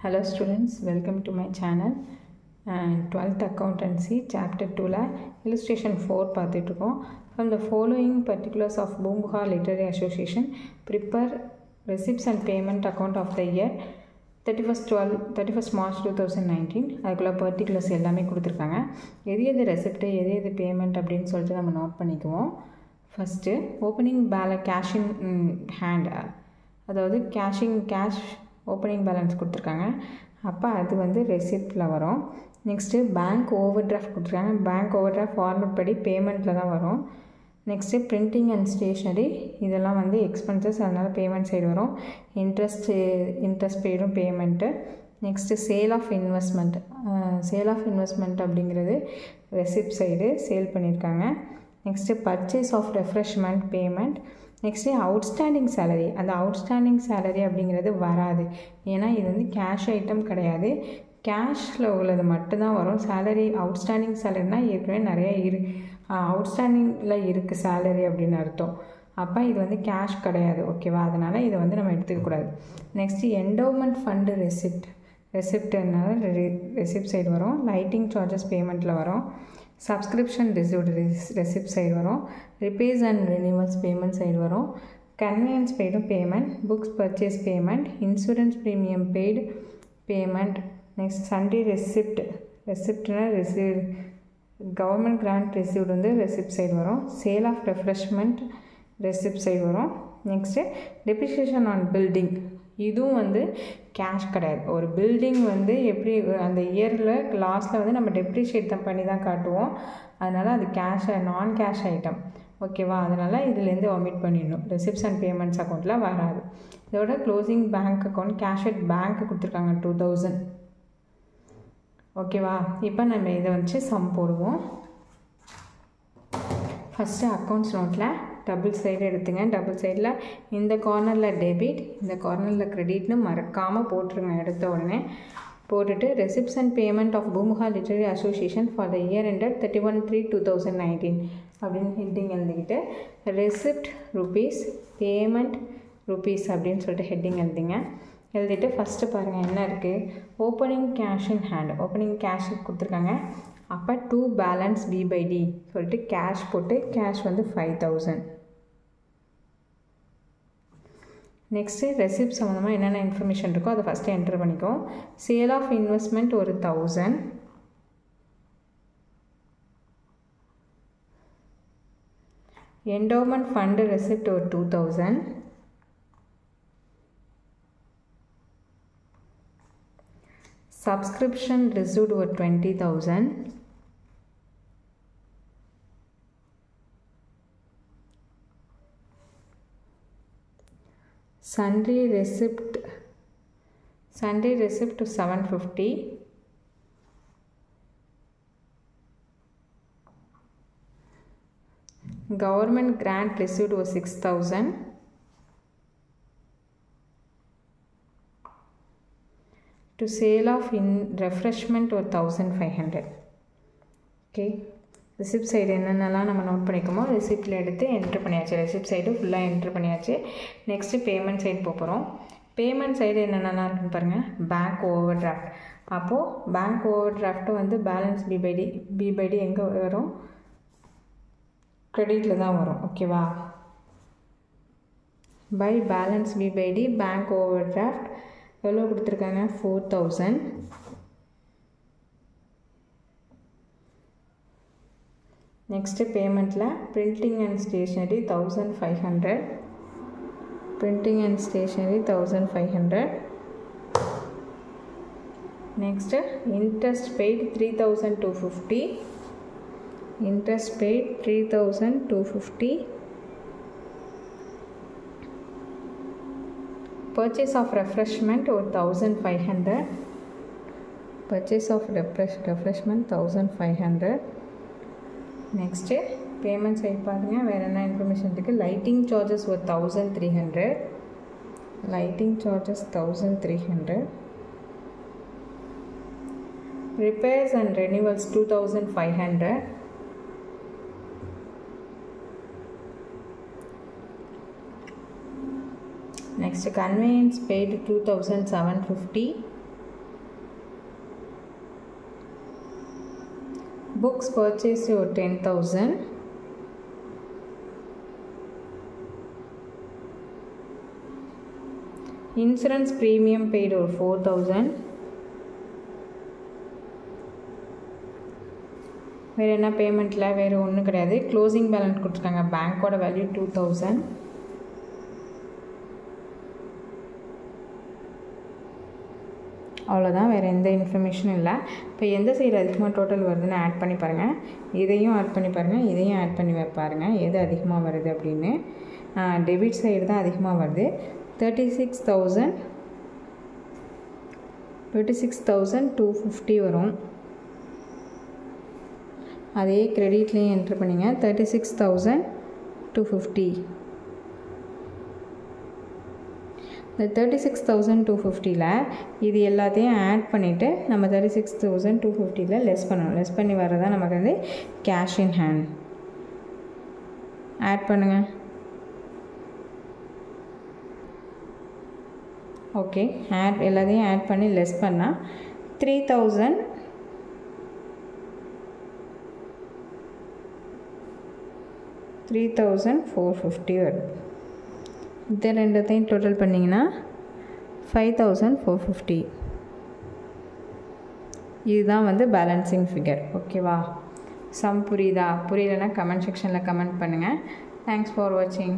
Hello students, welcome to my channel. 12th accountancy chapter 2 la illustration 4 பார்த்துட்டுருக்கோம். From the following particulars of Bhumbuha Literary Association, prepare receipts and payment account of the year 31st March 2019. அதுக்குள்ள particulars எல்லாமே கொடுத்துருக்காங்க. எது receipt எது payment அப்படின்னு சொல்லிட்டு நம்ம note பண்ணிக்குவோம். First opening cash in hand, அதாவது கேஷ் ஓப்பனிங் பேலன்ஸ் கொடுத்துருக்காங்க, அப்போ அது வந்து ரெசிப்டில் வரும். நெக்ஸ்ட்டு பேங்க் ஓவர் டிராஃப்ட் கொடுத்துருக்காங்க, பேங்க் ஓவர் டிராஃப்ட் ஃபார்மட் படி பேமெண்ட்டில் தான் வரும். நெக்ஸ்ட்டு பிரிண்டிங் அண்ட் ஸ்டேஷ்னரி இதெல்லாம் வந்து எக்ஸ்பென்சஸ், அதனால் பேமெண்ட் சைடு வரும். இன்ட்ரெஸ்ட் பெய்டும் payment. Next sale of investment அப்படிங்கிறது ரெசிப்ட் சைடு சேல் பண்ணியிருக்காங்க. Next purchase of refreshment payment. Next outstanding salary, அந்த அவுட்ஸ்டாண்டிங் சேலரி அப்படிங்கிறது வராது, ஏன்னா இது வந்து கேஷ் ஐட்டம் கிடையாது, கேஷில் உள்ளது மட்டும்தான் வரும். சேலரி அவுட்ஸ்டாண்டிங் சேலரினால் ஏற்கனவே நிறையா அவுட்ஸ்டாண்டிங்கில் இருக்குது சேலரி அப்படின்னு அர்த்தம். அப்போ இது வந்து கேஷ் கிடையாது, ஓகேவா? அதனால் இதை வந்து நம்ம எடுத்துக்கக்கூடாது. நெக்ஸ்ட்டு என்டோமெண்ட் ஃபண்டு ரெசிப்ட்னால ரெசிப்ட் சைடு வரும். லைட்டிங் சார்ஜஸ் பேமெண்ட்டில் வரும். சப்ஸ்கிரிப்ஷன் ரெசிப்ட் சைடு வரும். Repairs and renewals payment side வரும். கன்வீனியன்ஸ் பெய்டும் payment. Books purchase payment. Insurance premium paid payment. Next Sunday ரெசிப்ட்னா கவர்மெண்ட் கிராண்ட் ரெசிப்ட் வந்து ரெசிப்ட் சைடு வரும். Sale of refreshment receipt side வரும். Next depreciation on building, இதுவும் வந்து cash கிடையாது. ஒரு பில்டிங் வந்து எப்படி அந்த இயரில் லாஸ்ட்டில் வந்து நம்ம டெப்ரிஷியேட் பண்ணி தான் காட்டுவோம், அதனால் அது நான் கேஷ் ஐட்டம், ஓகேவா? அதனால் இதுலேருந்து ஒமிட் பண்ணிடணும். ரெசிப்ட்ஸ் அண்ட் பேமெண்ட்ஸ் அக்கௌண்ட்டில் வராது. இதோட closing bank account cash at bank கொடுத்துருக்காங்க 2000, ஓகேவா? இப்போ நம்ம இதை வச்சு சம் போடுவோம். ஃபஸ்ட்டு அக்கௌண்ட்ஸ் நோட்டில் டபுள் சைடு எடுத்துங்க. டபுள் சைடில் இந்த கார்னரில் டெபிட், இந்த கார்னரில் கிரெடிட்னு மறக்காமல் போட்டுருங்க. எடுத்த உடனே போட்டுட்டு ரெசிப்ட்ஸ் அண்ட் பேமெண்ட் ஆஃப் பூமுகா literary association for the year ended 31/3/2019 அப்படின்னு ஹெட்டிங் எழுதிக்கிட்டு ரெசிப்ட் ருபீஸ், பேமெண்ட் ருபீஸ் அப்படின்னு சொல்லிட்டு ஹெட்டிங் எழுதிட்டு ஃபஸ்ட்டு பாருங்கள் என்ன இருக்குது. Opening cash in hand, opening cash கொடுத்துருக்காங்க. அப்போ 2 பேலன்ஸ் B/D சொல்லிட்டு கேஷ் போட்டு கேஷ் வந்து 5000. நெக்ஸ்ட்டு ரெசிப்ட் சம்மந்தமாக என்னென்ன இன்ஃபர்மேஷன் இருக்கோ அதை ஃபஸ்ட்டு என்ட்ரு பண்ணிக்கோ. சேல் ஆஃப் இன்வெஸ்ட்மெண்ட் ஒரு 1000, என்டோமெண்ட் ஃபண்டு ரெசிப்ட் ஒரு 2000, சப்ஸ்கிரிப்ஷன் ரிசிப்ட் ஒரு 20,000, Sundry receipt 750, government grant received was 6,000, to sale of refreshment was 1,500. okay, receipt side என்னென்னலாம் நம்ம நோட் பண்ணிக்கோமோ ரெசிப்டில் எடுத்து என்ட்ரு பண்ணியாச்சு. ரெசிப்ட் சைடு ஃபுல்லாக என்ட்ரு பண்ணியாச்சு. நெக்ஸ்ட்டு பேமெண்ட் சைடு போகிறோம். பேமெண்ட் சைடு என்னென்னலாம் இருக்குன்னு பாருங்கள். பேங்க் ஓவர் டிராஃப்ட், அப்போது பேங்க் ஓவர் டிராஃப்ட்டு வந்து பேலன்ஸ் B/D எங்கே வரும்? கிரெடிட்டில் தான் வரும், ஓகேவா? By balance B/D bank overdraft எவ்வளோ கொடுத்துருக்காங்க? 4000. நெக்ஸ்ட்டு பேமெண்ட்டில் printing and stationery 1500, printing and stationery 1500. Next interest paid 3250, interest paid 3250. Purchase of refreshment ஒரு 1500, purchase of refreshment 1500. Next payment side பாருங்கள், வேறு என்ன இன்ஃபர்மேஷன் இருக்குது. லைட்டிங் சார்ஜஸ் ஒரு 1300, lighting charges 1300. Repairs and renewals 2500. Next, conveyance paid 2,750. Books purchase ஒரு 10,000. Insurance premium paid ஒரு 4,000. வேறு என்ன பேமெண்ட்டில் வேறு ஒன்றும் கிடையாது. க்ளோசிங் பேலன்ஸ் கொடுத்துருக்காங்க. பேங்க்கோட வேல்யூ 2,000. அவ்வளோதான், வேறு எந்த இன்ஃபர்மேஷனும் இல்லை. இப்போ எந்த சைடு அதிகமாக டோட்டல் வருதுன்னு ஆட் பண்ணி பாருங்கள். இதையும் ஆட் பண்ணி பாருங்கள், இதையும் ஆட் பண்ணி பாருங்கள் எது அதிகமாக வருது அப்படின்னு. டெபிட் சைடு தான் அதிகமாக வருது. 36,250 வரும். அதே கிரெடிட்லேயும் என்ட்ரு பண்ணிங்க. 36,250. இந்த 36,250ல் இது எல்லாத்தையும் ஆட் பண்ணிவிட்டு நம்ம 36,250ல் லெஸ் பண்ணணும். லெஸ் பண்ணி வர்றதான் நமக்கு வந்து கேஷ் இன் ஹேண்ட். ஆட் பண்ணுங்கள். ஓகே, எல்லாத்தையும் ஆட் பண்ணி லெஸ் பண்ணால் 3,450 வருது. இது ரெண்டுத்தையும் டோட்டல் பண்ணிங்கன்னா 5,450. இதுதான் வந்து பேலன்சிங் ஃபிகர். ஓகேவா? சம் புரியுதா? புரியலைன்னா கமெண்ட் செக்ஷனில் கமெண்ட் பண்ணுங்கள். தேங்க்ஸ் ஃபார் வாட்சிங்.